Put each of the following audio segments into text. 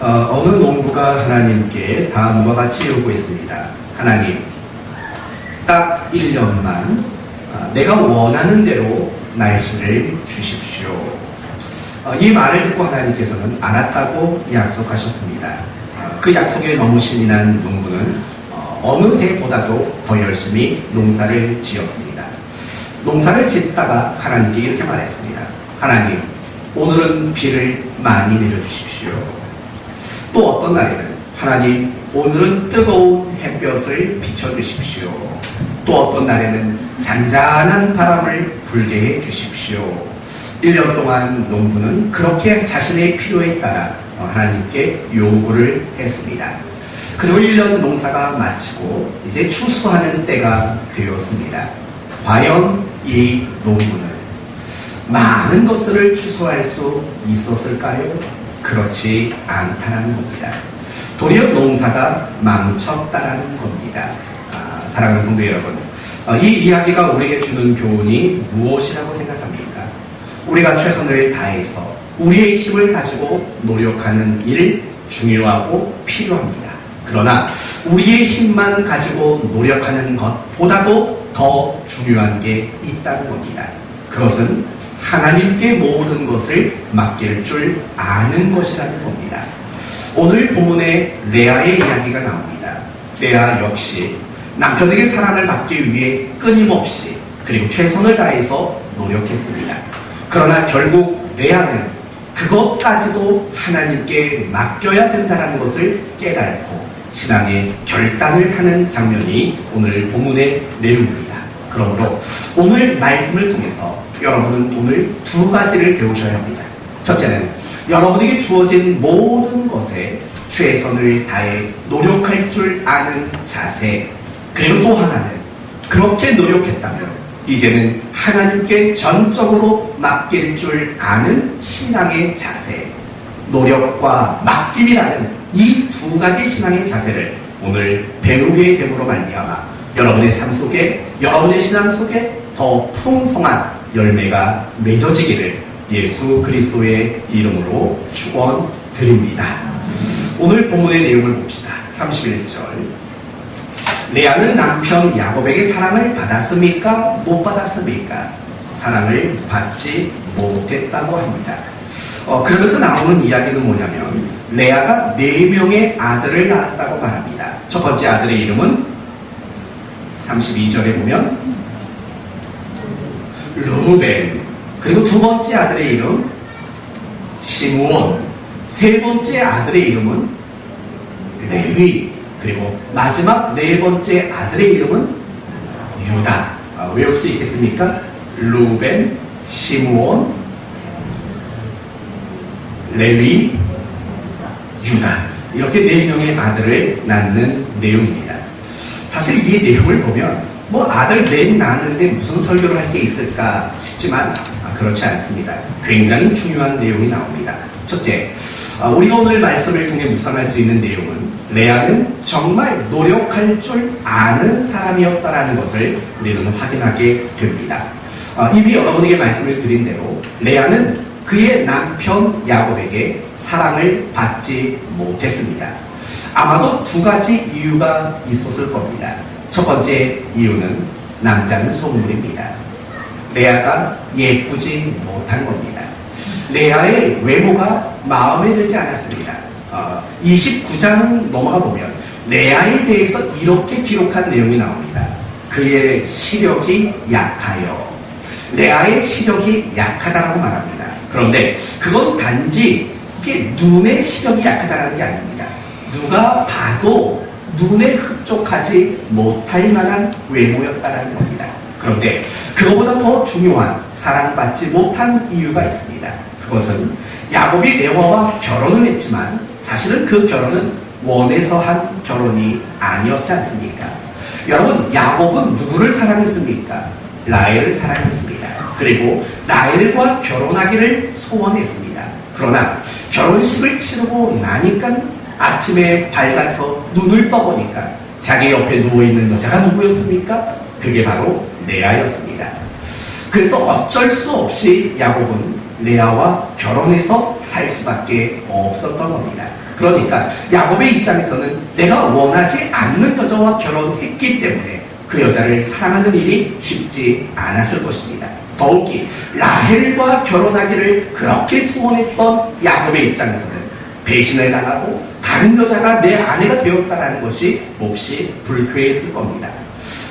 어느 농부가 하나님께 다음과 같이 요구했습니다. 하나님, 딱 1년만 내가 원하는 대로 날씨를 주십시오. 이 말을 듣고 하나님께서는 알았다고 약속하셨습니다. 그 약속에 너무 신이 난 농부는 어느 해보다도 더 열심히 농사를 지었습니다. 농사를 짓다가 하나님께 이렇게 말했습니다. 하나님, 오늘은 비를 많이 내려주십시오. 또 어떤 날에는 하나님, 오늘은 뜨거운 햇볕을 비춰주십시오. 또 어떤 날에는 잔잔한 바람을 불게 해 주십시오. 1년 동안 농부는 그렇게 자신의 필요에 따라 하나님께 요구를 했습니다. 그리고 1년 농사가 마치고 이제 추수하는 때가 되었습니다. 과연 이 농부는 많은 것들을 추수할 수 있었을까요? 그렇지 않다는 겁니다. 도리어 농사가 망쳤다는 겁니다. 사랑하는 성도 여러분, 이 이야기가 우리에게 주는 교훈이 무엇이라고 생각합니까? 우리가 최선을 다해서 우리의 힘을 가지고 노력하는 일 중요하고 필요합니다. 그러나 우리의 힘만 가지고 노력하는 것보다도 더 중요한 게 있다는 겁니다. 그것은 하나님께 모든 것을 맡길 줄 아는 것이라는 겁니다. 오늘 본문에 레아의 이야기가 나옵니다. 레아 역시 남편에게 사랑을 받기 위해 끊임없이 그리고 최선을 다해서 노력했습니다. 그러나 결국 레아는 그것까지도 하나님께 맡겨야 된다는 것을 깨닫고 신앙의 결단을 하는 장면이 오늘 본문의 내용입니다. 그러므로 오늘 말씀을 통해서 여러분은 오늘 두 가지를 배우셔야 합니다. 첫째는 여러분에게 주어진 모든 것에 최선을 다해 노력할 줄 아는 자세, 그리고 또 하나는 그렇게 노력했다면 이제는 하나님께 전적으로 맡길 줄 아는 신앙의 자세, 노력과 맡김이라는 이 두 가지 신앙의 자세를 오늘 배우게 됨으로 말미암아 여러분의 삶 속에, 여러분의 신앙 속에 더 풍성한 열매가 맺어지기를 예수 그리스도의 이름으로 축원드립니다. 오늘 본문의 내용을 봅시다. 31절. 레아는 남편 야곱에게 사랑을 받았습니까? 못 받았습니까? 사랑을 받지 못했다고 합니다. 그러면서 나오는 이야기는 뭐냐면 레아가 4명의 아들을 낳았다고 말합니다. 첫 번째 아들의 이름은 32절에 보면 루벤, 그리고 두 번째 아들의 이름 시므온, 세 번째 아들의 이름은 레위, 그리고 마지막 네 번째 아들의 이름은 유다. 외울 수 있겠습니까? 루벤, 시므온, 레위, 유다. 이렇게 4명의 아들을 낳는 내용입니다. 사실 이 내용을 보면 아들 넷 낳았는데 무슨 설교를 할 게 있을까 싶지만 그렇지 않습니다. 굉장히 중요한 내용이 나옵니다. 첫째, 우리가 오늘 말씀을 통해 묵상할 수 있는 내용은 레아는 정말 노력할 줄 아는 사람이었다는 것을 우리는 확인하게 됩니다. 이미 여러분에게 말씀을 드린 대로 레아는 그의 남편 야곱에게 사랑을 받지 못했습니다. 아마도 두 가지 이유가 있었을 겁니다. 첫 번째 이유는 남자는 속물입니다. 레아가 예쁘지 못한 겁니다. 레아의 외모가 마음에 들지 않았습니다. 29장 넘어가 보면 레아에 대해서 이렇게 기록한 내용이 나옵니다. 그의 시력이 약하여. 레아의 시력이 약하다라고 말합니다. 그런데 그건 단지 이게 눈의 시력이 약하다는 게 아닙니다. 누가 봐도 눈에 흡족하지 못할 만한 외모였다는 겁니다. 그런데 그거보다 더 중요한 사랑받지 못한 이유가 있습니다. 그것은 야곱이 레아와 결혼을 했지만 사실은 그 결혼은 원해서 한 결혼이 아니었지 않습니까? 여러분, 야곱은 누구를 사랑했습니까? 라헬을 사랑했습니다. 그리고 라헬과 결혼하기를 소원했습니다. 그러나 결혼식을 치르고 나니까 아침에 밝아서 눈을 떠보니까 자기 옆에 누워있는 여자가 누구였습니까? 그게 바로 레아였습니다. 그래서 어쩔 수 없이 야곱은 레아와 결혼해서 살 수밖에 없었던 겁니다. 그러니까 야곱의 입장에서는 내가 원하지 않는 여자와 결혼했기 때문에 그 여자를 사랑하는 일이 쉽지 않았을 것입니다. 더욱이 라헬과 결혼하기를 그렇게 소원했던 야곱의 입장에서는 배신을 당하고 다른 여자가 내 아내가 되었다는 것이 몹시 불쾌했을 겁니다.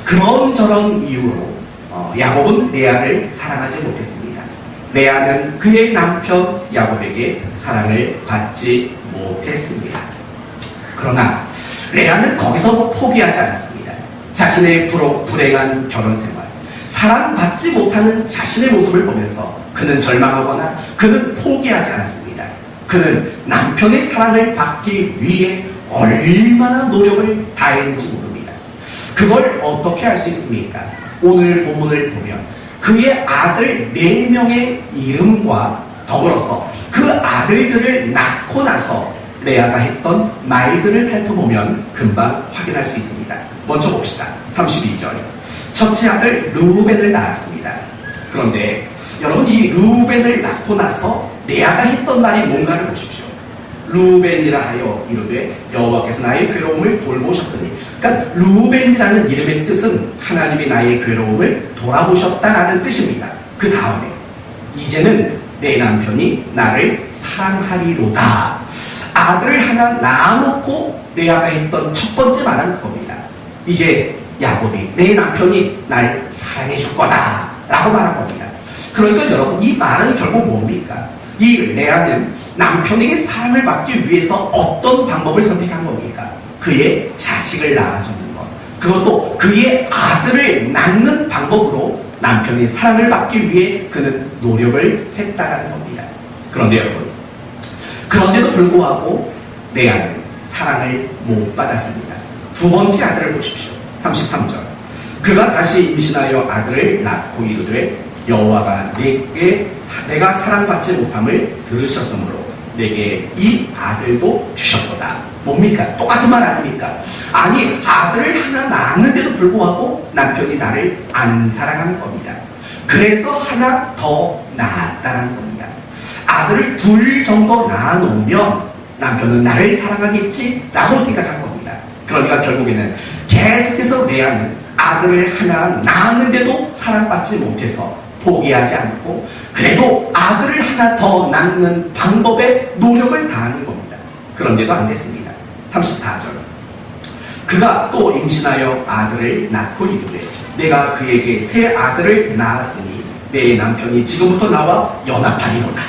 그런저런 이유로 야곱은 레아를 사랑하지 못했습니다. 레아는 그의 남편 야곱에게 사랑을 받지 못했습니다. 그러나 레아는 거기서 포기하지 않았습니다. 자신의 불행한 결혼생활, 사랑받지 못하는 자신의 모습을 보면서 그는 절망하거나 그는 포기하지 않았습니다. 그는 남편의 사랑을 받기 위해 얼마나 노력을 다했는지 모릅니다. 그걸 어떻게 알 수 있습니까? 오늘 본문을 보면 그의 아들 4명의 이름과 더불어서 그 아들들을 낳고 나서 레아가 했던 말들을 살펴보면 금방 확인할 수 있습니다. 먼저 봅시다. 32절. 첫째 아들 르우벤을 낳았습니다. 그런데 여러분, 이 르우벤을 낳고 나서 레아가 했던 말이 뭔가를 보십시오. 르우벤이라 하여 이르되 여호와께서 나의 괴로움을 돌보셨으니, 그러니까 르우벤이라는 이름의 뜻은 하나님이 나의 괴로움을 돌아보셨다라는 뜻입니다. 그 다음에 이제는 내 남편이 나를 사랑하리로다. 아들을 하나 낳아놓고 레아가 했던 첫 번째 말은 겁니다. 이제 야곱이 내 남편이 날 사랑해 줄 거다 라고 말한 겁니다. 그러니까 여러분, 이 말은 결국 뭡니까? 이 레아는 남편에게 사랑을 받기 위해서 어떤 방법을 선택한 겁니까? 그의 자식을 낳아주는 것, 그것도 그의 아들을 낳는 방법으로 남편의 사랑을 받기 위해 그는 노력을 했다는 겁니다. 그런데 여러분, 그런데도 불구하고 레아는 사랑을 못 받았습니다. 두 번째 아들을 보십시오. 33절. 그가 다시 임신하여 아들을 낳고 이르되 여호와가 내가 사랑받지 못함을 들으셨으므로 내게 이 아들도 주셨도다. 뭡니까? 똑같은 말 아닙니까? 아니, 아들을 하나 낳았는데도 불구하고 남편이 나를 안 사랑하는 겁니다. 그래서 하나 더 낳았다는 겁니다. 아들을 둘 정도 낳아놓으면 남편은 나를 사랑하겠지라고 생각한 겁니다. 그러니까 결국에는 계속해서 레아는 아들을 하나 낳았는데도 사랑받지 못해서 포기하지 않고 그래도 아들을 하나 더 낳는 방법에 노력을 다하는 겁니다. 그런데도 안 됐습니다. 34절. 그가 또 임신하여 아들을 낳고 이르되 내가 그에게 새 아들을 낳았으니 내 남편이 지금부터 나와 연합하리로다.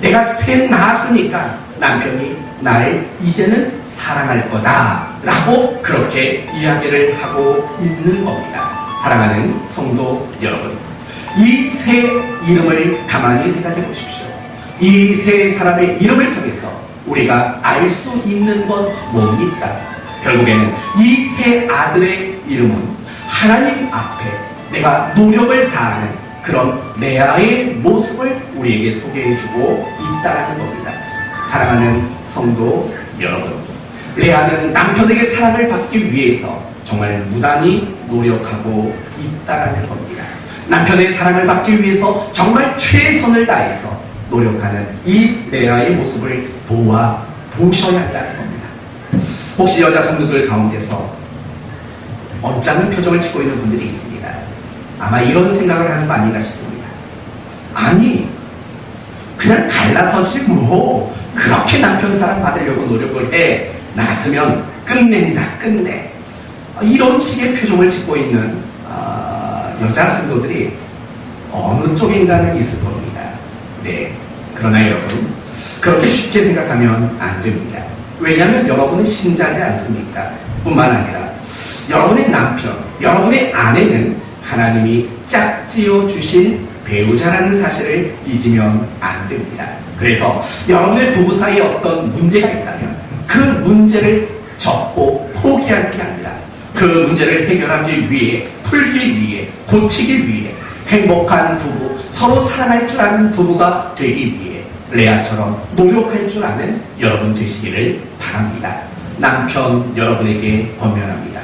내가 새 낳았으니까 남편이 날 이제는 사랑할 거다 라고 그렇게 이야기를 하고 있는 겁니다. 사랑하는 성도 여러분, 이 새 이름을 가만히 생각해 보십시오. 이 세 사람의 이름을 통해서 우리가 알 수 있는 건 뭡니까? 결국에는 이 세 아들의 이름은 하나님 앞에 내가 노력을 다하는 그런 레아의 모습을 우리에게 소개해주고 있다는 겁니다. 사랑하는 성도 여러분, 레아는 남편에게 사랑을 받기 위해서 정말 무단히 노력하고 있다는 겁니다. 남편의 사랑을 받기 위해서 정말 최선을 다해서 노력하는 이 레아의 모습을 보셔야 한다는 겁니다. 혹시 여자 성도들 가운데서 언짢은 표정을 짓고 있는 분들이 있습니다. 아마 이런 생각을 하는 거 아닌가 싶습니다. 아니, 그냥 갈라서지 뭐 그렇게 남편 사랑 받으려고 노력을 해. 나 같으면 끝낸다, 끝내. 이런 식의 표정을 짓고 있는 여자 성도들이 어느 쪽인가는 있을 겁니다. 네. 그러나 여러분, 그렇게 쉽게 생각하면 안 됩니다. 왜냐하면 여러분은 신자지 않습니까? 뿐만 아니라 여러분의 남편, 여러분의 아내는 하나님이 짝지어 주신 배우자라는 사실을 잊으면 안 됩니다. 그래서 여러분의 부부 사이에 어떤 문제가 있다면 그 문제를 접고 포기할 게 아니라 그 문제를 해결하기 위해, 풀기 위해, 고치기 위해 행복한 부부, 서로 사랑할 줄 아는 부부가 되기 위해 레아처럼 노력할 줄 아는 여러분 되시기를 바랍니다. 남편 여러분에게 권면합니다.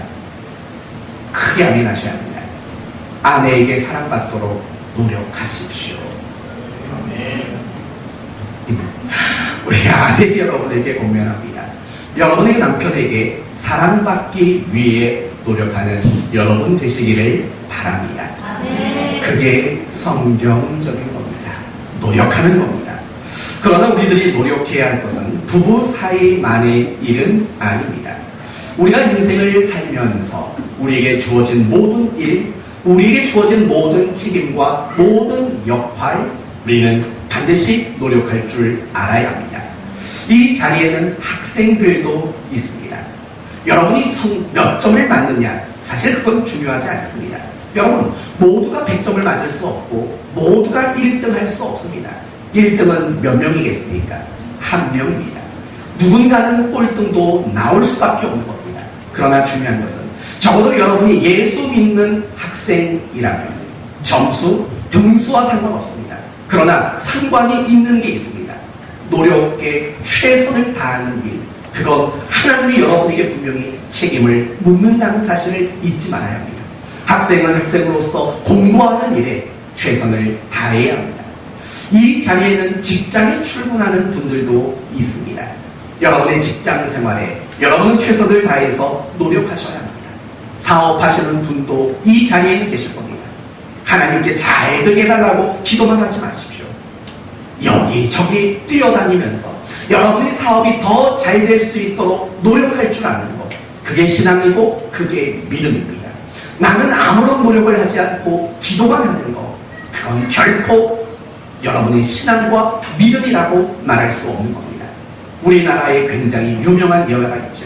크게 아멘하셔야 합니다. 아내에게 사랑받도록 노력하십시오. 아멘. 우리 아내 여러분에게 권면합니다. 여러분의 남편에게 사랑받기 위해 노력하는 여러분 되시기를 바랍니다. 그게 성경적인 겁니다. 노력하는 겁니다. 그러나 우리들이 노력해야 할 것은 부부 사이만의 일은 아닙니다. 우리가 인생을 살면서 우리에게 주어진 모든 일, 우리에게 주어진 모든 책임과 모든 역할, 우리는 반드시 노력할 줄 알아야 합니다. 이 자리에는 학생들도 있습니다. 여러분이 몇 점을 맞느냐, 사실 그건 중요하지 않습니다. 여러분, 모두가 100점을 맞을 수 없고 모두가 1등 할 수 없습니다. 1등은 몇 명이겠습니까? 한 명입니다. 누군가는 꼴등도 나올 수밖에 없는 겁니다. 그러나 중요한 것은 적어도 여러분이 예수 믿는 학생이라면 점수, 등수와 상관없습니다. 그러나 상관이 있는 게 있습니다. 노력에 최선을 다하는 일, 그건 하나님이 여러분에게 분명히 책임을 묻는다는 사실을 잊지 말아야 합니다. 학생은 학생으로서 공부하는 일에 최선을 다해야 합니다. 이 자리에는 직장에 출근하는 분들도 있습니다. 여러분의 직장 생활에 여러분은 최선을 다해서 노력하셔야 합니다. 사업하시는 분도 이 자리에 계실 겁니다. 하나님께 잘 되게 해달라고 기도만 하지 마십시오. 여기저기 뛰어다니면서 여러분의 사업이 더 잘 될 수 있도록 노력할 줄 아는 것, 그게 신앙이고 그게 믿음입니다. 나는 아무런 노력을 하지 않고 기도만 하는 것, 그건 결코 여러분의 신앙과 믿음이라고 말할 수 없는 겁니다. 우리나라에 굉장히 유명한 예화가 있죠.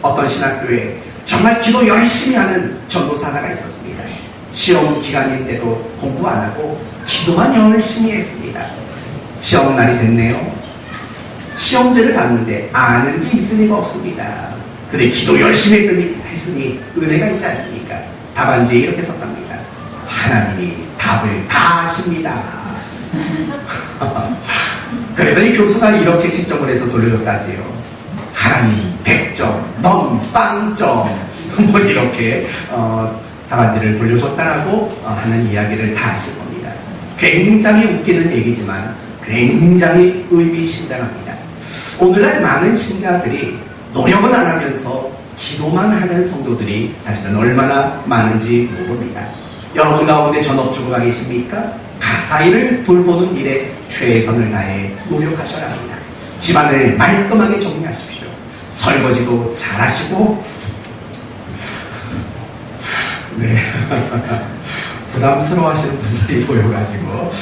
어떤 신학교에 정말 기도 열심히 하는 전도사가 있었습니다. 시험 기간인데도 공부 안 하고 기도만 열심히 했습니다. 시험 날이 됐네요. 시험지를 봤는데 아는 게 있을 리가 없습니다. 근데 기도 열심히 했으니 은혜가 있지 않습니까? 답안지에 이렇게 썼답니다. 하나님이 답을 다 하십니다. 그래더니 교수가 이렇게 채점을 해서 돌려줬다지요. 하나님 100점, 넌 빵점. 뭐 이렇게 답안지를 돌려줬다라고 하는 이야기를 다 하실 겁니다. 굉장히 웃기는 얘기지만 굉장히 의미심장합니다. 오늘날 많은 신자들이 노력은 안 하면서 기도만 하는 성도들이 사실은 얼마나 많은지 모릅니다. 여러분 가운데 전업주부가 계십니까? 가사일을 돌보는 일에 최선을 다해 노력하셔야 합니다. 집안을 말끔하게 정리하십시오. 설거지도 잘하시고, 네. 부담스러워하시는 분들이 보여가지고,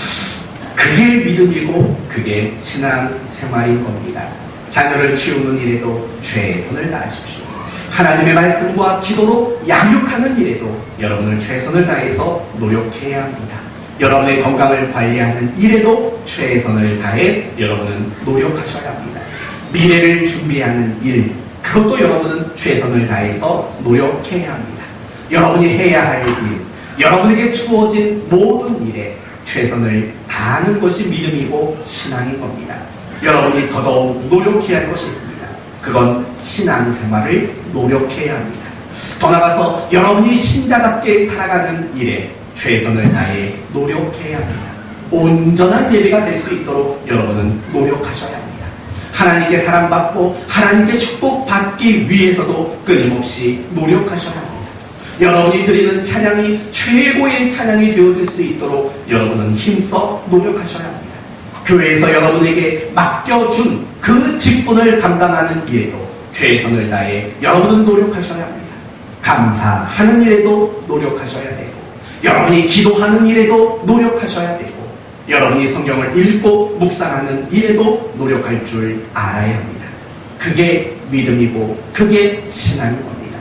그게 믿음이고 그게 신앙생활인 겁니다. 자녀를 키우는 일에도 최선을 다하십시오. 하나님의 말씀과 기도로 양육하는 일에도 여러분은 최선을 다해서 노력해야 합니다. 여러분의 건강을 관리하는 일에도 최선을 다해 여러분은 노력하셔야 합니다. 미래를 준비하는 일, 그것도 여러분은 최선을 다해서 노력해야 합니다. 여러분이 해야 할 일, 여러분에게 주어진 모든 일에 최선을 다하는 것이 믿음이고 신앙인 겁니다. 여러분이 더더욱 노력해야 할 것이 있습니다. 그건 신앙생활을 노력해야 합니다. 더 나아가서 여러분이 신자답게 살아가는 일에 최선을 다해 노력해야 합니다. 온전한 예배가 될 수 있도록 여러분은 노력하셔야 합니다. 하나님께 사랑받고 하나님께 축복받기 위해서도 끊임없이 노력하셔야 합니다. 여러분이 드리는 찬양이 최고의 찬양이 되어질 수 있도록 여러분은 힘써 노력하셔야 합니다. 교회에서 여러분에게 맡겨준 그 직분을 감당하는 일에도 최선을 다해 여러분은 노력하셔야 합니다. 감사하는 일에도 노력하셔야 되고, 여러분이 기도하는 일에도 노력하셔야 되고, 여러분이 성경을 읽고 묵상하는 일에도 노력할 줄 알아야 합니다. 그게 믿음이고 그게 신앙인 겁니다.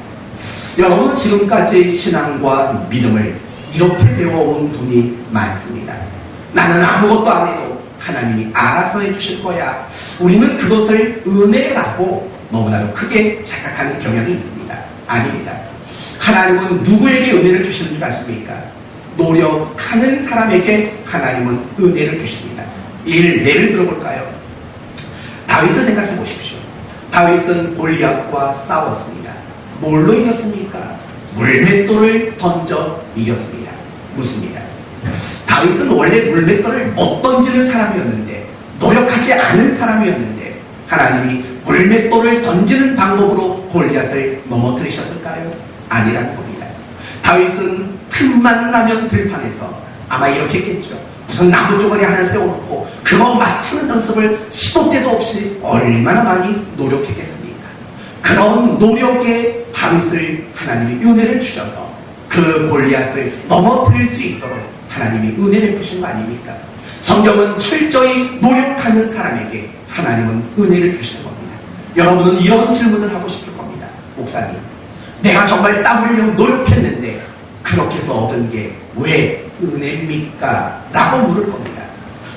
여러분은 지금까지 신앙과 믿음을 이렇게 배워온 분이 많습니다. 나는 아무것도 안 해도 하나님이 알아서 해주실 거야. 우리는 그것을 은혜라고 너무나도 크게 착각하는 경향이 있습니다. 아닙니다. 하나님은 누구에게 은혜를 주시는 줄 아십니까? 노력하는 사람에게 하나님은 은혜를 주십니다. 예를 들어볼까요? 다윗을 생각해 보십시오. 다윗은 골리앗과 싸웠습니다. 뭘로 이겼습니까? 물맷돌을 던져 이겼습니다. 묻습니다. 다윗은 원래 물맷돌을 못 던지는 사람이었는데, 노력하지 않은 사람이었는데, 하나님이 물맷돌을 던지는 방법으로 골리앗을 넘어뜨리셨을까요? 아니라는 겁니다. 다윗은 틈만 나면 들판에서 아마 이렇게 했겠죠. 무슨 나무 쪼가리 하나 세워놓고 그거 맞추는 연습을 시도 때도 없이 얼마나 많이 노력했겠습니까? 그런 노력에 다윗을 하나님이 은혜를 주셔서 그 골리앗을 넘어뜨릴 수 있도록 하나님이 은혜를 주신 거 아닙니까? 성경은 철저히 노력하는 사람에게 하나님은 은혜를 주시는 겁니다. 여러분은 이런 질문을 하고 싶을 겁니다. 목사님, 내가 정말 땀 흘려 노력했는데 그렇게 해서 얻은 게 왜 은혜입니까? 라고 물을 겁니다.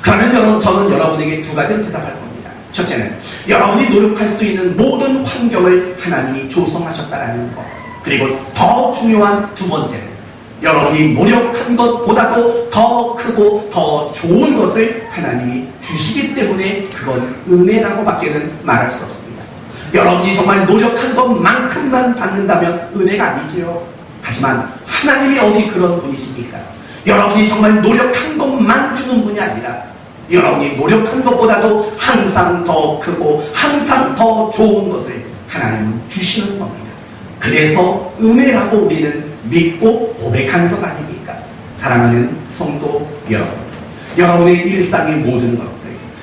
그러면 저는 여러분에게 두 가지를 대답할 겁니다. 첫째는 여러분이 노력할 수 있는 모든 환경을 하나님이 조성하셨다는 것. 그리고 더 중요한 두 번째는 여러분이 노력한 것보다도 더 크고 더 좋은 것을 하나님이 주시기 때문에 그건 은혜라고 밖에는 말할 수 없습니다. 여러분이 정말 노력한 것만큼만 받는다면 은혜가 아니지요. 하지만 하나님이 어디 그런 분이십니까? 여러분이 정말 노력한 것만 주는 분이 아니라 여러분이 노력한 것보다도 항상 더 크고 항상 더 좋은 것을 하나님은 주시는 겁니다. 그래서 은혜라고 우리는 믿고 고백하는 것 아닙니까? 사랑하는 성도 여러분, 여러분의 일상의 모든 것들,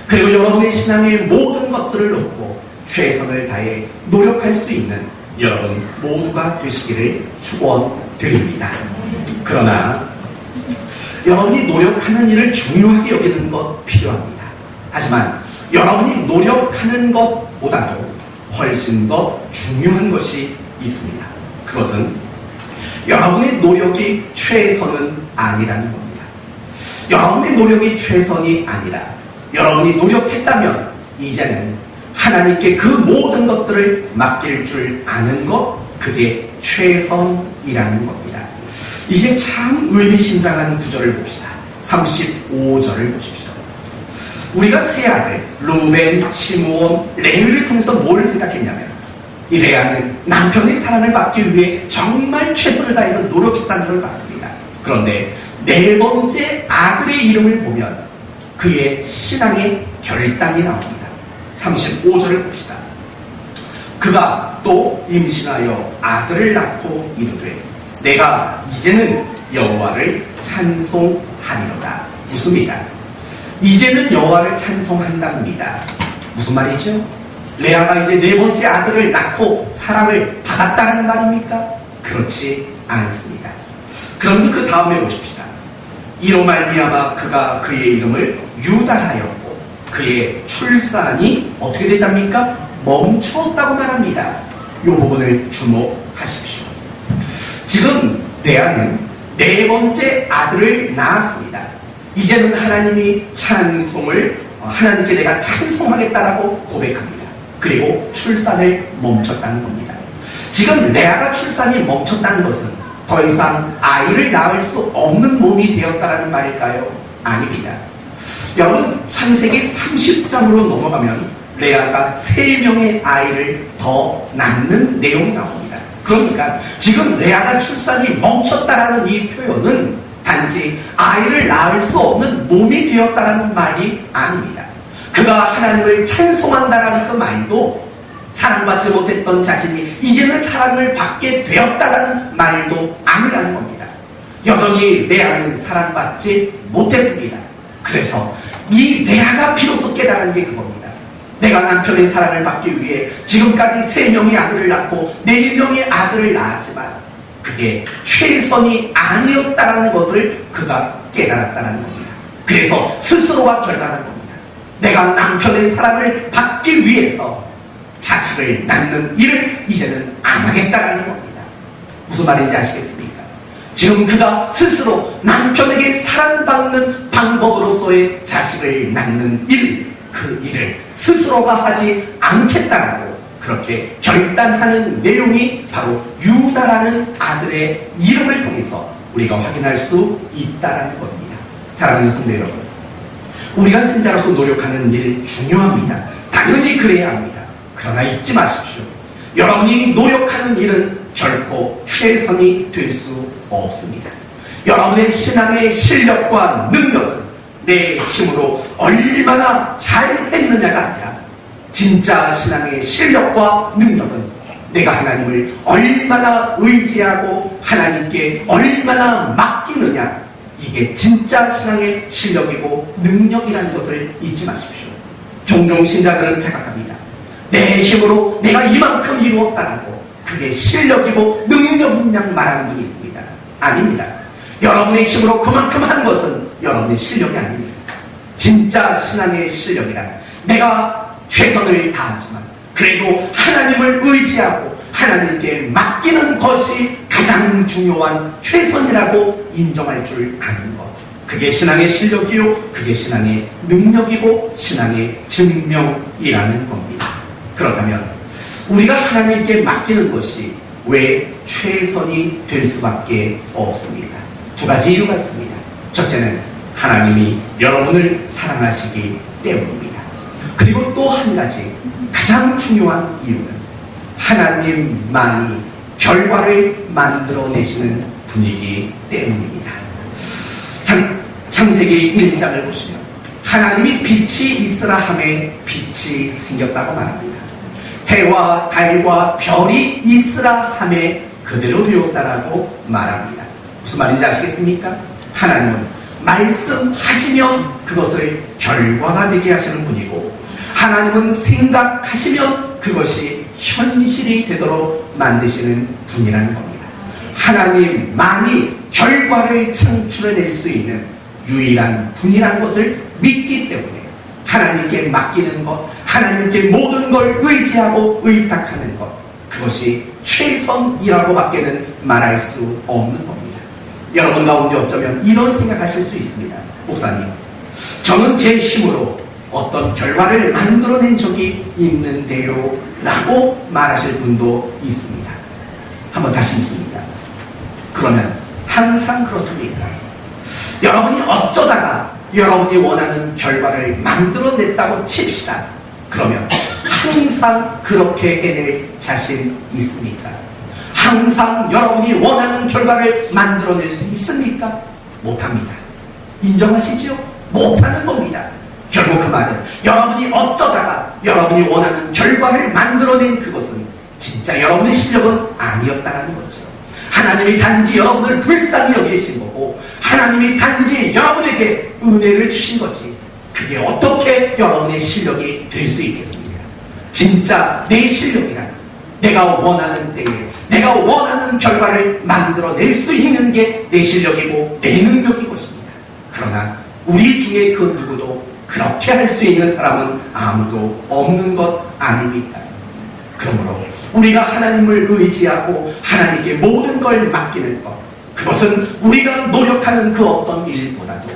그리고 여러분의 신앙의 모든 것들을 놓고 최선을 다해 노력할 수 있는 여러분 모두가 되시기를 축원드립니다. 그러나 여러분이 노력하는 일을 중요하게 여기는 것 필요합니다. 하지만 여러분이 노력하는 것보다도 훨씬 더 중요한 것이 있습니다. 그것은 여러분의 노력이 최선은 아니라는 겁니다. 여러분의 노력이 최선이 아니라 여러분이 노력했다면 이제는 하나님께 그 모든 것들을 맡길 줄 아는 것, 그게 최선이라는 겁니다. 이제 참 의미심장한 구절을 봅시다. 35절을 보십시오. 우리가 세 아들 루벤, 시므온, 레위를 통해서 뭘 생각했냐면 이 레아는 남편의 사랑을 받기 위해 정말 최선을 다해서 노력했다는 걸 봤습니다. 그런데 네 번째 아들의 이름을 보면 그의 신앙의 결단이 나옵니다. 35절을 봅시다. 그가 또 임신하여 아들을 낳고 이르되 내가 이제는 여호와를 찬송하리로다. 웃습니다. 이제는 여호와를 찬송한답니다. 무슨 말이죠? 레아가 이제 네 번째 아들을 낳고 사랑을 받았다는 말입니까? 그렇지 않습니다. 그러면서 그 다음에 보십시다. 이로 말미암아 그가 그의 이름을 유다하였고 그의 출산이 어떻게 됐답니까? 멈추었다고 말합니다. 이 부분을 주목하십시오. 지금 레아는 네 번째 아들을 낳았습니다. 이제는 하나님이 찬송을 하나님께 내가 찬송하겠다라고 고백합니다. 그리고 출산을 멈췄다는 겁니다. 지금 레아가 출산이 멈췄다는 것은 더 이상 아이를 낳을 수 없는 몸이 되었다는 말일까요? 아닙니다. 여러분 창세기 30장으로 넘어가면 레아가 3명의 아이를 더 낳는 내용이 나옵니다. 그러니까 지금 레아가 출산이 멈췄다라는 이 표현은 단지 아이를 낳을 수 없는 몸이 되었다라는 말이 아닙니다. 그가 하나님을 찬송한다라는 그 말도 사랑받지 못했던 자신이 이제는 사랑을 받게 되었다라는 말도 아니라는 겁니다. 여전히 레아는 사랑받지 못했습니다. 그래서 이 레아가 비로소 깨달은 게 그겁니다. 내가 남편의 사랑을 받기 위해 지금까지 3명의 아들을 낳고 4명의 아들을 낳았지만 그게 최선이 아니었다라는 것을 그가 깨달았다는 겁니다. 그래서 스스로가 결단한 겁니다. 내가 남편의 사랑을 받기 위해서 자식을 낳는 일을 이제는 안 하겠다라는 겁니다. 무슨 말인지 아시겠습니까? 지금 그가 스스로 남편에게 사랑받는 방법으로서의 자식을 낳는 일, 그 일을 스스로가 하지 않겠다라고 그렇게 결단하는 내용이 바로 유다라는 아들의 이름을 통해서 우리가 확인할 수 있다는 겁니다. 사랑하는 성도 여러분, 우리가 신자로서 노력하는 일 중요합니다. 당연히 그래야 합니다. 그러나 잊지 마십시오. 여러분이 노력하는 일은 결코 최선이 될 수 없습니다. 여러분의 신앙의 실력과 능력은 내 힘으로 얼마나 잘 했느냐가 아니라 진짜 신앙의 실력과 능력은 내가 하나님을 얼마나 의지하고 하나님께 얼마나 맡기느냐, 이게 진짜 신앙의 실력이고 능력이라는 것을 잊지 마십시오. 종종 신자들은 착각합니다. 내 힘으로 내가 이만큼 이루었다라고 그게 실력이고 능력인 양 말하는 분이 있습니다. 아닙니다. 여러분의 힘으로 그만큼 하는 것은 여러분의 실력이 아닙니다. 진짜 신앙의 실력이란 내가 최선을 다하지만 그래도 하나님을 의지하고 하나님께 맡기는 것이 가장 중요한 최선이라고 인정할 줄 아는 것, 그게 신앙의 실력이요, 그게 신앙의 능력이고 신앙의 증명이라는 겁니다. 그렇다면 우리가 하나님께 맡기는 것이 왜 최선이 될 수밖에 없습니까? 두 가지 이유가 있습니다. 첫째는 하나님이 여러분을 사랑하시기 때문입니다. 그리고 또 한 가지 가장 중요한 이유는 하나님만이 결과를 만들어내시는 분이기 때문입니다. 창세기 1장을 보시면 하나님이 빛이 있으라 하매 빛이 생겼다고 말합니다. 해와 달과 별이 있으라 하매 그대로 되었다라고 말합니다. 무슨 말인지 아시겠습니까? 하나님은 말씀하시면 그것을 결과가 되게 하시는 분이고, 하나님은 생각하시면 그것이 현실이 되도록 만드시는 분이라는 겁니다. 하나님만이 결과를 창출해낼 수 있는 유일한 분이라는 것을 믿기 때문에 하나님께 맡기는 것, 하나님께 모든 걸 의지하고 의탁하는 것, 그것이 최선이라고 밖에는 말할 수 없는 겁니다. 여러분 가운데 어쩌면 이런 생각하실 수 있습니다. 목사님, 저는 제 힘으로 어떤 결과를 만들어낸 적이 있는데요 라고 말하실 분도 있습니다. 한번 다시 묻습니다. 그러면 항상 그렇습니까? 여러분이 어쩌다가 여러분이 원하는 결과를 만들어냈다고 칩시다. 그러면 항상 그렇게 해낼 자신 있습니까? 항상 여러분이 원하는 결과를 만들어낼 수 있습니까? 못합니다. 인정하시죠? 못하는 겁니다. 결국 그 말은 여러분이 어쩌다가 여러분이 원하는 결과를 만들어낸 그것은 진짜 여러분의 실력은 아니었다는 거죠. 하나님이 단지 여러분을 불쌍히 여기신 거고, 하나님이 단지 여러분에게 은혜를 주신 거지, 그게 어떻게 여러분의 실력이 될 수 있겠습니까? 진짜 내 실력이란 내가 원하는 때에 내가 원하는 결과를 만들어낼 수 있는 게 내 실력이고 내 능력인 것입니다. 그러나 우리 중에 그 누구도 그렇게 할 수 있는 사람은 아무도 없는 것 아닙니까? 그러므로 우리가 하나님을 의지하고 하나님께 모든 걸 맡기는 것, 그것은 우리가 노력하는 그 어떤 일보다도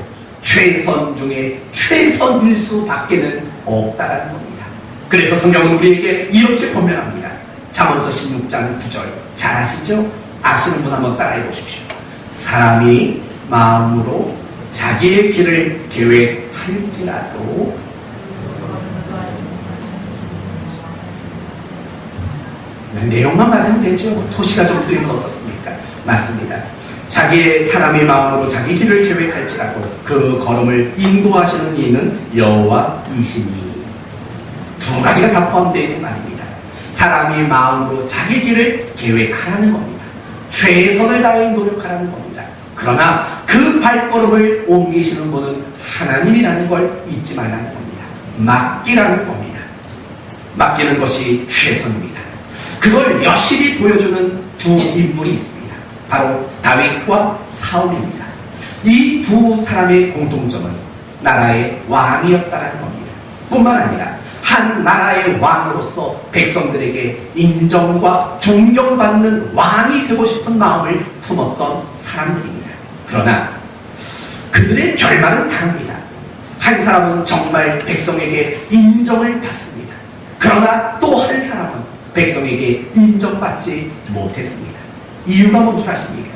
최선 중에 최선일 수밖에는 없다는 겁니다. 그래서 성경은 우리에게 이렇게 권면합니다. 잠언서 16장 9절 잘 아시죠? 아시는 분 한번 따라해 보십시오. 사람이 마음으로 자기의 길을 계획할지라도 내용만 맞으면 되죠. 토시가 좀 들리면 어떻습니까? 맞습니다. 사람의 마음으로 자기 길을 계획할지라도 그 걸음을 인도하시는 이는 여호와이시니. 두 가지가 다 포함되어 있는 말입니다. 사람이 마음으로 자기 길을 계획하라는 겁니다. 최선을 다해 노력하라는 겁니다. 그러나 그 발걸음을 옮기시는 분은 하나님이라는 걸 잊지 말라는 겁니다. 맡기라는 겁니다. 맡기는 것이 최선입니다. 그걸 여실히 보여주는 두 인물이 있습니다. 바로 다윗과 사울입니다. 이 두 사람의 공통점은 나라의 왕이었다는 겁니다. 뿐만 아니라 한 나라의 왕으로서 백성들에게 인정과 존경받는 왕이 되고 싶은 마음을 품었던 사람들입니다. 그러나 그들의 결말은 다릅니다. 한 사람은 정말 백성에게 인정을 받습니다. 그러나 또 한 사람은 백성에게 인정받지 못했습니다. 이유가 뭔지 아십니까?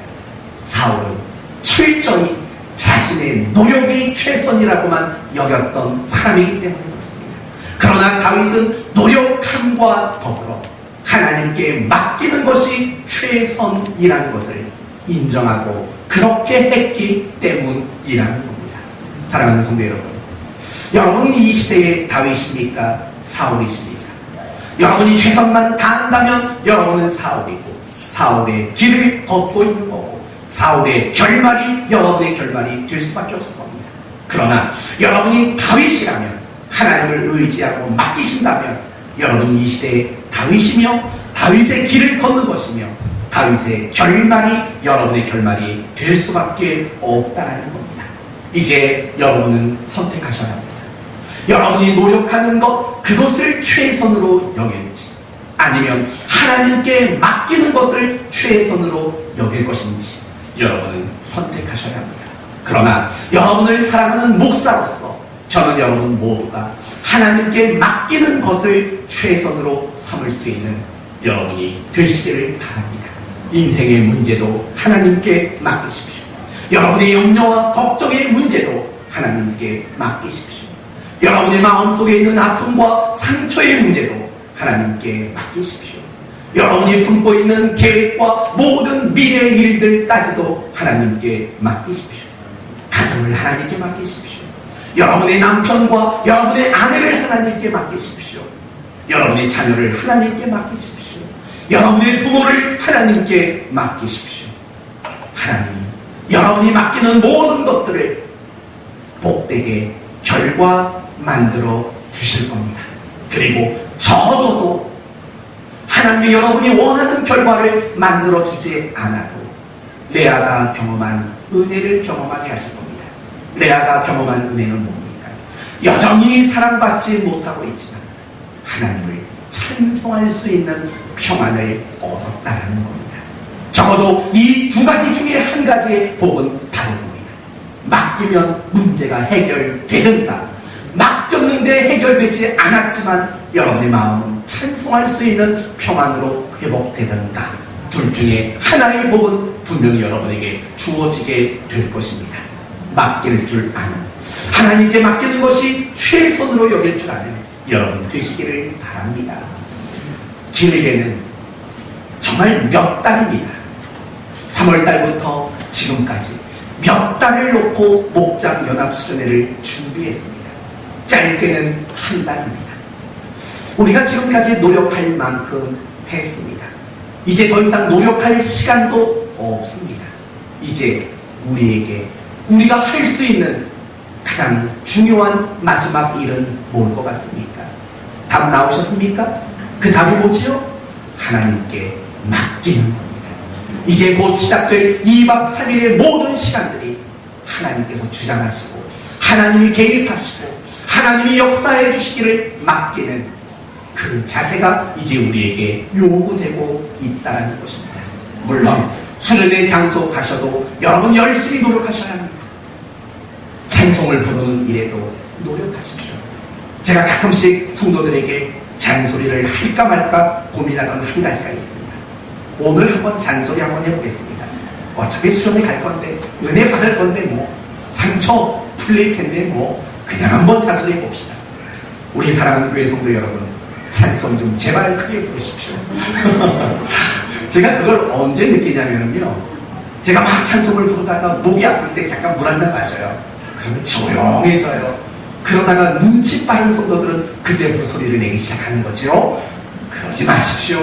사울은 철저히 자신의 노력이 최선이라고만 여겼던 사람이기 때문에 그렇습니다. 그러나 다윗은 노력함과 더불어 하나님께 맡기는 것이 최선이라는 것을 인정하고 그렇게 했기 때문이라는 겁니다. 사랑하는 성도 여러분, 여러분은 이 시대의 다윗입니까? 사울이십니까? 여러분이 최선만 다한다면 여러분은 사울이고 사울의 길을 걷고 있는 거고 사울의 결말이 여러분의 결말이 될 수밖에 없을 겁니다. 그러나 여러분이 다윗이라면 하나님을 의지하고 맡기신다면 여러분이 이 시대의 다윗이며 다윗의 길을 걷는 것이며 다윗의 결말이 여러분의 결말이 될 수밖에 없다는 겁니다. 이제 여러분은 선택하셔야 합니다. 여러분이 노력하는 것 그것을 최선으로 여길지 아니면 하나님께 맡기는 것을 최선으로 여길 것인지 여러분은 선택하셔야 합니다. 그러나 여러분을 사랑하는 목사로서 저는 여러분 모두가 하나님께 맡기는 것을 최선으로 삼을 수 있는 여러분이 되시기를 바랍니다. 인생의 문제도 하나님께 맡기십시오. 여러분의 염려와 걱정의 문제도 하나님께 맡기십시오. 여러분의 마음속에 있는 아픔과 상처의 문제도 하나님께 맡기십시오. 여러분이 품고 있는 계획과 모든 미래의 일들까지도 하나님께 맡기십시오. 가정을 하나님께 맡기십시오. 여러분의 남편과 여러분의 아내를 하나님께 맡기십시오. 여러분의 자녀를 하나님께 맡기십시오. 여러분의 부모를 하나님께 맡기십시오. 하나님, 여러분이 맡기는 모든 것들을 복되게 결과 만들어 주실 겁니다. 그리고 저도 하나님이 여러분이 원하는 결과를 만들어 주지 않아도 레아가 경험한 은혜를 경험하게 하실 겁니다. 레아가 경험한 은혜는 뭡니까? 여전히 사랑받지 못하고 있지만 하나님을 찬송할 수 있는 평안을 얻었다는 겁니다. 적어도 이 두 가지 중에 한 가지의 복은 다른 겁니다. 맡기면 문제가 해결되든가 맡겼는데 해결되지 않았지만 여러분의 마음은 찬송할 수 있는 평안으로 회복되든가 둘 중에 하나의 복은 분명히 여러분에게 주어지게 될 것입니다. 맡길 줄 아는 하나님께 맡기는 것이 최선으로 여길 줄 아는 여러분 되시기를 바랍니다. 길게는 정말 몇 달입니다. 3월달부터 지금까지 몇 달을 놓고 목장 연합수련회를 준비했습니다. 짧게는 한 달입니다. 우리가 지금까지 노력할 만큼 했습니다. 이제 더 이상 노력할 시간도 없습니다. 이제 우리에게 우리가 할 수 있는 가장 중요한 마지막 일은 뭘 것 같습니까? 답 나오셨습니까? 그 답이 뭐지요? 하나님께 맡기는 겁니다. 이제 곧 시작될 2박 3일의 모든 시간들이 하나님께서 주장하시고 하나님이 개입하시고 하나님이 역사해 주시기를 맡기는 그 자세가 이제 우리에게 요구되고 있다는 것입니다. 물론 수련회 장소 가셔도 여러분 열심히 노력하셔야 합니다. 찬송을 부르는 일에도 노력하십시오. 제가 가끔씩 성도들에게 잔소리를 할까 말까 고민하던 한 가지가 있습니다. 오늘 한번 잔소리 한번 해보겠습니다. 어차피 수련회 갈 건데 은혜 받을 건데 뭐 상처 풀릴 텐데 뭐 그냥 한번 잔소리 해봅시다. 우리 사랑하는 교회 성도 여러분, 찬송 좀 제발 크게 부르십시오. 제가 그걸 언제 느끼냐면요, 제가 막 찬송을 부르다가 목이 아플 때 잠깐 물 한 잔 마셔요. 그러면 조용해져요. 그러다가 눈치 빠른 성도들은 그때부터 소리를 내기 시작하는 거죠. 그러지 마십시오.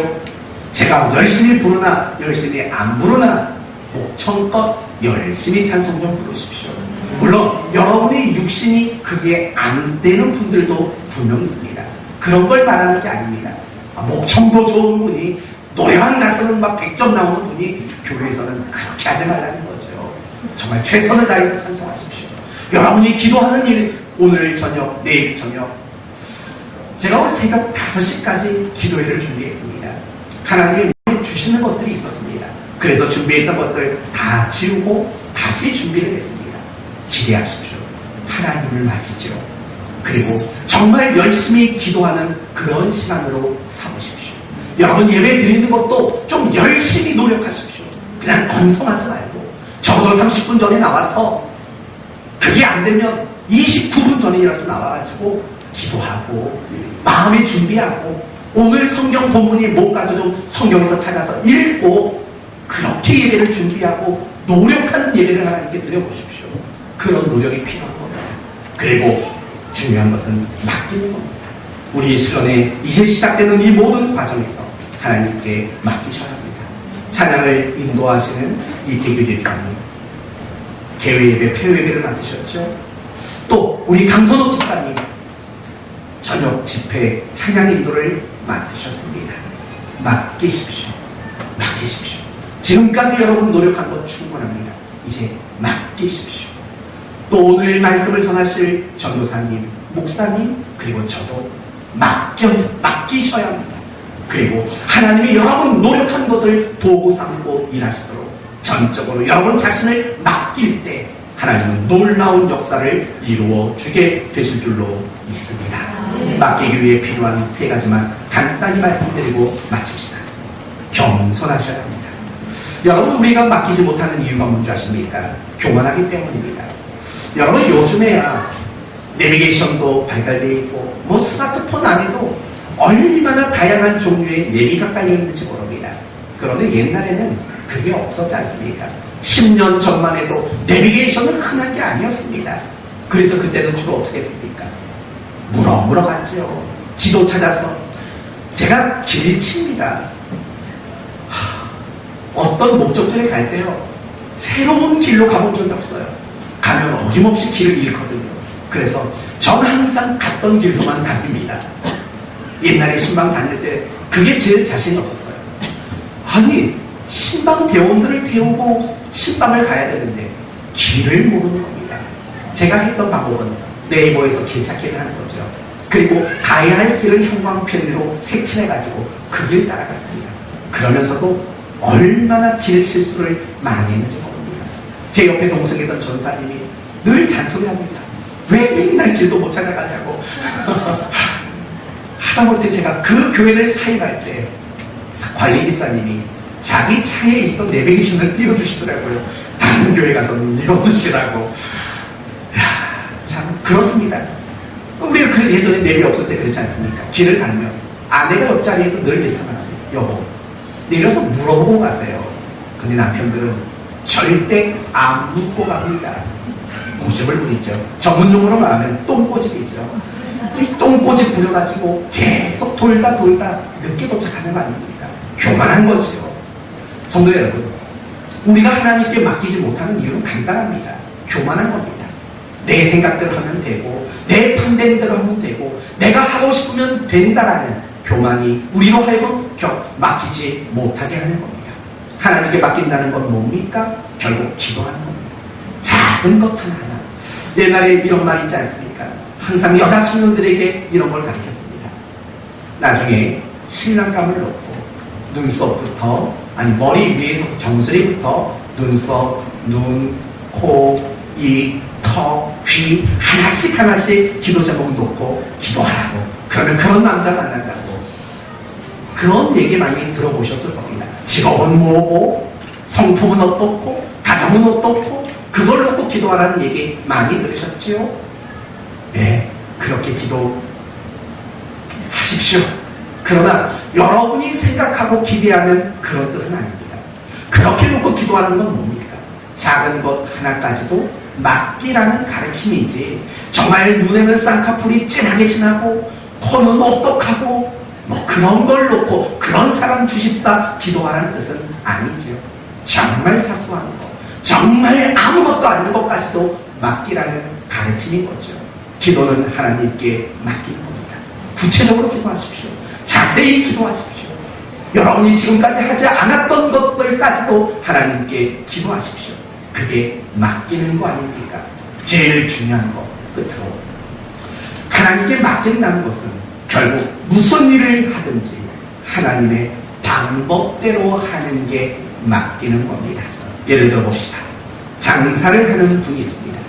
제가 열심히 부르나 열심히 안 부르나 목청껏 열심히 찬송 좀 부르십시오. 물론 여러분의 육신이 그게 안 되는 분들도 분명 있습니다. 그런 걸 말하는 게 아닙니다. 목청도 좋은 분이 노래방 가서는 막 100점 나오는 분이 교회에서는 그렇게 하지 말라는 거죠. 정말 최선을 다해서 찬송하십시오. 여러분이 기도하는 일, 오늘 저녁, 내일 저녁, 제가 새벽 5시까지 기도회를 준비했습니다. 하나님이 주시는 것들이 있었습니다. 그래서 준비했던 것들 다 지우고 다시 준비를 했습니다. 기대하십시오. 하나님을 맞으죠. 그리고 정말 열심히 기도하는 그런 시간으로 삼으십시오. 여러분 예배 드리는 것도 좀 열심히 노력하십시오. 그냥 건성하지 말고 적어도 30분 전에 나와서 그게 안 되면 29분 전이라도 나와가지고 기도하고 마음에 준비하고 오늘 성경 본문이 뭔가도 좀 성경에서 찾아서 읽고 그렇게 예배를 준비하고 노력하는 예배를 하나님께 드려보십시오. 그런 노력이 필요한 겁니다. 그리고 중요한 것은 맡기는 겁니다. 우리 수련회 이제 시작되는 이 모든 과정에서 하나님께 맡기셔야 합니다. 찬양을 인도하시는 이태규 집사님, 개회예배, 폐회예배를 맡으셨죠. 또 우리 강선호 집사님, 저녁 집회 찬양 인도를 맡으셨습니다. 맡기십시오. 맡기십시오. 지금까지 여러분 노력한 것 충분합니다. 이제 맡기십시오. 또 오늘 말씀을 전하실 전도사님, 목사님, 그리고 저도 맡기셔야 합니다. 그리고 하나님이 여러분 노력한 것을 도구 삼고 일하시도록 전적으로 여러분 자신을 맡길 때 하나님은 놀라운 역사를 이루어 주게 되실 줄로 믿습니다. 맡기기 위해 필요한 세 가지만 간단히 말씀드리고 마칩시다. 겸손하셔야 합니다. 여러분, 우리가 맡기지 못하는 이유가 뭔지 아십니까? 교만하기 때문입니다. 여러분, 요즘에야 내비게이션도 발달되어 있고 뭐 스마트폰 안에도 얼마나 다양한 종류의 내비가 깔려있는지 모릅니다. 그런데 옛날에는 그게 없었지 않습니까? 10년 전만 해도 내비게이션은 흔한 게 아니었습니다. 그래서 그때는 주로 어떻게 했습니까? 물어 갔죠. 지도 찾아서. 제가 길칩니다. 어떤 목적지에 갈 때요, 새로운 길로 가본 적이 없어요. 가면 어김없이 길을 잃거든요. 그래서 전 항상 갔던 길로만 다닙니다. 옛날에 신방 다닐 때 그게 제일 자신이 없었어요. 아니, 신방 대원들을 태우고 신방을 가야 되는데 길을 모르는 겁니다. 제가 했던 방법은 네이버에서 길 찾기를 하는 거죠. 그리고 가야 할 길을 형광펜으로 색칠해가지고 그 길 따라갔습니다. 그러면서도 얼마나 길 실수를 많이 했는지 모릅니다. 제 옆에 동성이던 전사님이 늘 잔소리합니다. 왜 맨날 길도 못 찾아가냐고. 하다못해 제가 그 교회를 사입할 때 관리 집사님이 자기 차에 있던 내비게이션을 띄워주시더라고요. 다른 교회 가서는 이거 쓰시라고. 참 그렇습니다. 우리가 그 예전에 내비 없을 때 그렇지 않습니까? 길을 가면 아내가 옆자리에서 늘 이렇게 말하세요. 여보, 내려서 물어보고 가세요. 근데 남편들은 절대 안 묻고 갑니다. 고집을 부리죠. 전문용어로 말하면 똥꼬집이죠. 이 똥꼬집 부려가지고 계속 돌다 늦게 도착하는 거 아닙니까? 교만한 거지요. 성도 여러분, 우리가 하나님께 맡기지 못하는 이유는 간단합니다. 교만한 겁니다. 내 생각대로 하면 되고 내 판단대로 하면 되고 내가 하고 싶으면 된다라는 교만이 우리로 하여금 맡기지 못하게 하는 겁니다. 하나님께 맡긴다는 건 뭡니까? 결국 기도하는 겁니다. 작은 것 하나하나. 옛날에 이런 말 있지 않습니까? 항상 여자 청년들에게 이런 걸 가르쳤습니다. 나중에 신랑감을 놓고 눈썹부터, 아니 머리 위에서 정수리부터 눈썹, 눈, 코, 입, 턱, 귀 하나씩 기도 제목 놓고 기도하라고. 그러면 그런 남자 만난다고. 그런 얘기 많이 들어보셨을 겁니다. 직업은 뭐고, 성품은 어떻고, 가정은 어떻고, 그걸 놓고 기도하라는 얘기 많이 들으셨지요? 네, 그렇게 기도하십시오. 그러나 여러분이 생각하고 기대하는 그런 뜻은 아닙니다. 그렇게 놓고 기도하는 건 뭡니까? 작은 것 하나까지도 맡기라는 가르침이지, 정말 눈에는 쌍꺼풀이 진하게 지나고 코는 오똑하고 뭐 그런 걸 놓고 그런 사람 주십사 기도하라는 뜻은 아니죠. 정말 사소한 것, 정말 아무것도 아닌 것까지도 맡기라는 가르침인 거죠. 기도는 하나님께 맡기는 겁니다. 구체적으로 기도하십시오. 자세히 기도하십시오. 여러분이 지금까지 하지 않았던 것들까지도 하나님께 기도하십시오. 그게 맡기는 거 아닙니까? 제일 중요한 거 끝으로, 하나님께 맡긴다는 것은 결국 무슨 일을 하든지 하나님의 방법대로 하는 게 맡기는 겁니다. 예를 들어 봅시다. 장사를 하는 분이 있습니다.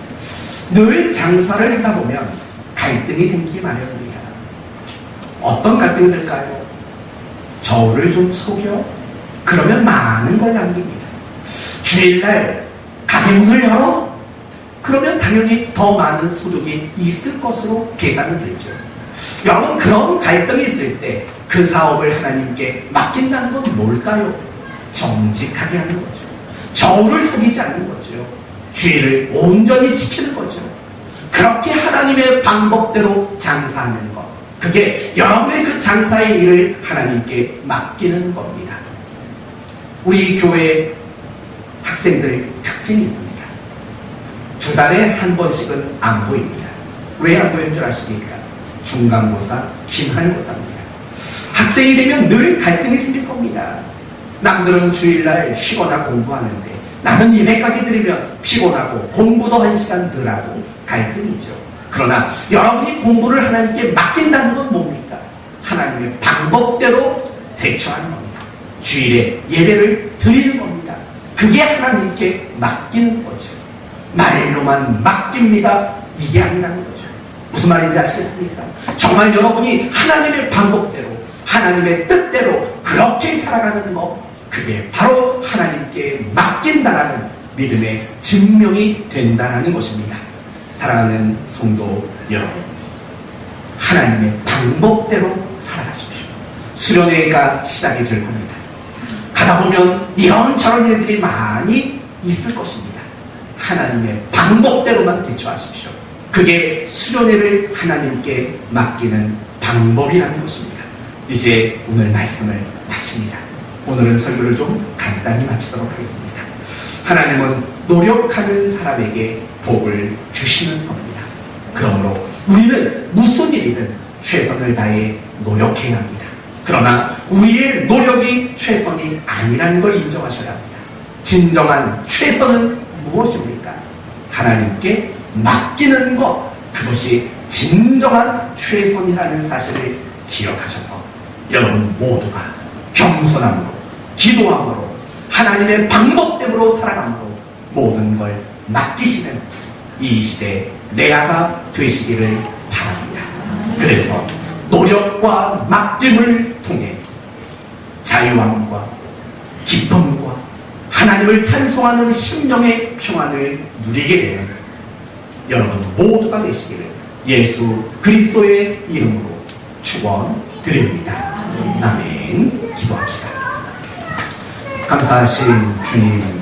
늘 장사를 하다 보면 갈등이 생기기 마련입니다. 어떤 갈등이 될까요? 저울을 좀 속여? 그러면 많은 걸 남깁니다. 주일날 가게 문을 열어? 그러면 당연히 더 많은 소득이 있을 것으로 계산이 되죠. 여러분, 그런 갈등이 있을 때 그 사업을 하나님께 맡긴다는 건 뭘까요? 정직하게 하는 거죠. 저울을 속이지 않는 거죠. 주의를 온전히 지키는 거죠. 그렇게 하나님의 방법대로 장사하는 것, 그게 여러분의 그 장사의 일을 하나님께 맡기는 겁니다. 우리 교회 학생들 특징이 있습니다. 2달에 한 번씩은 안 보입니다. 왜 안 보이는 줄 아십니까? 중간고사, 기말고사입니다. 학생이 되면 늘 갈등이 생길 겁니다. 남들은 주일날 쉬거나 공부하는데 나는 예배까지 드리면 피곤하고 공부도 1시간 덜 하고 갈등이죠. 그러나 여러분이 공부를 하나님께 맡긴다는 건 뭡니까? 하나님의 방법대로 대처하는 겁니다. 주일에 예배를 드리는 겁니다. 그게 하나님께 맡기는 거죠. 말로만 맡깁니다. 이게 아니라는 거죠. 무슨 말인지 아시겠습니까? 정말 여러분이 하나님의 방법대로 하나님의 뜻대로 그렇게 살아가는 것, 그게 바로 하나님께 맡긴다라는 믿음의 증명이 된다는 것입니다. 사랑하는 성도 여러분, 하나님의 방법대로 살아가십시오. 수련회가 시작이 될 겁니다. 가다 보면 이런저런 일들이 많이 있을 것입니다. 하나님의 방법대로만 대처하십시오. 그게 수련회를 하나님께 맡기는 방법이라는 것입니다. 이제 오늘 말씀을 마칩니다. 오늘은 설교를 좀 간단히 마치도록 하겠습니다. 하나님은 노력하는 사람에게 복을 주시는 겁니다. 그러므로 우리는 무슨 일이든 최선을 다해 노력해야 합니다. 그러나 우리의 노력이 최선이 아니라는 걸 인정하셔야 합니다. 진정한 최선은 무엇입니까? 하나님께 맡기는 것, 그것이 진정한 최선이라는 사실을 기억하셔서 여러분 모두가 겸손함으로, 기도함으로, 하나님의 방법대로 살아감으로 모든 걸 맡기시는 이 시대 레아가 되시기를 바랍니다. 그래서 노력과 맡김을 통해 자유함과 기쁨과 하나님을 찬송하는 심령의 평안을 누리게 되는 여러분 모두가 되시기를 예수 그리스도의 이름으로 축원드립니다. 아멘. 기도합시다. 감사하신 주님,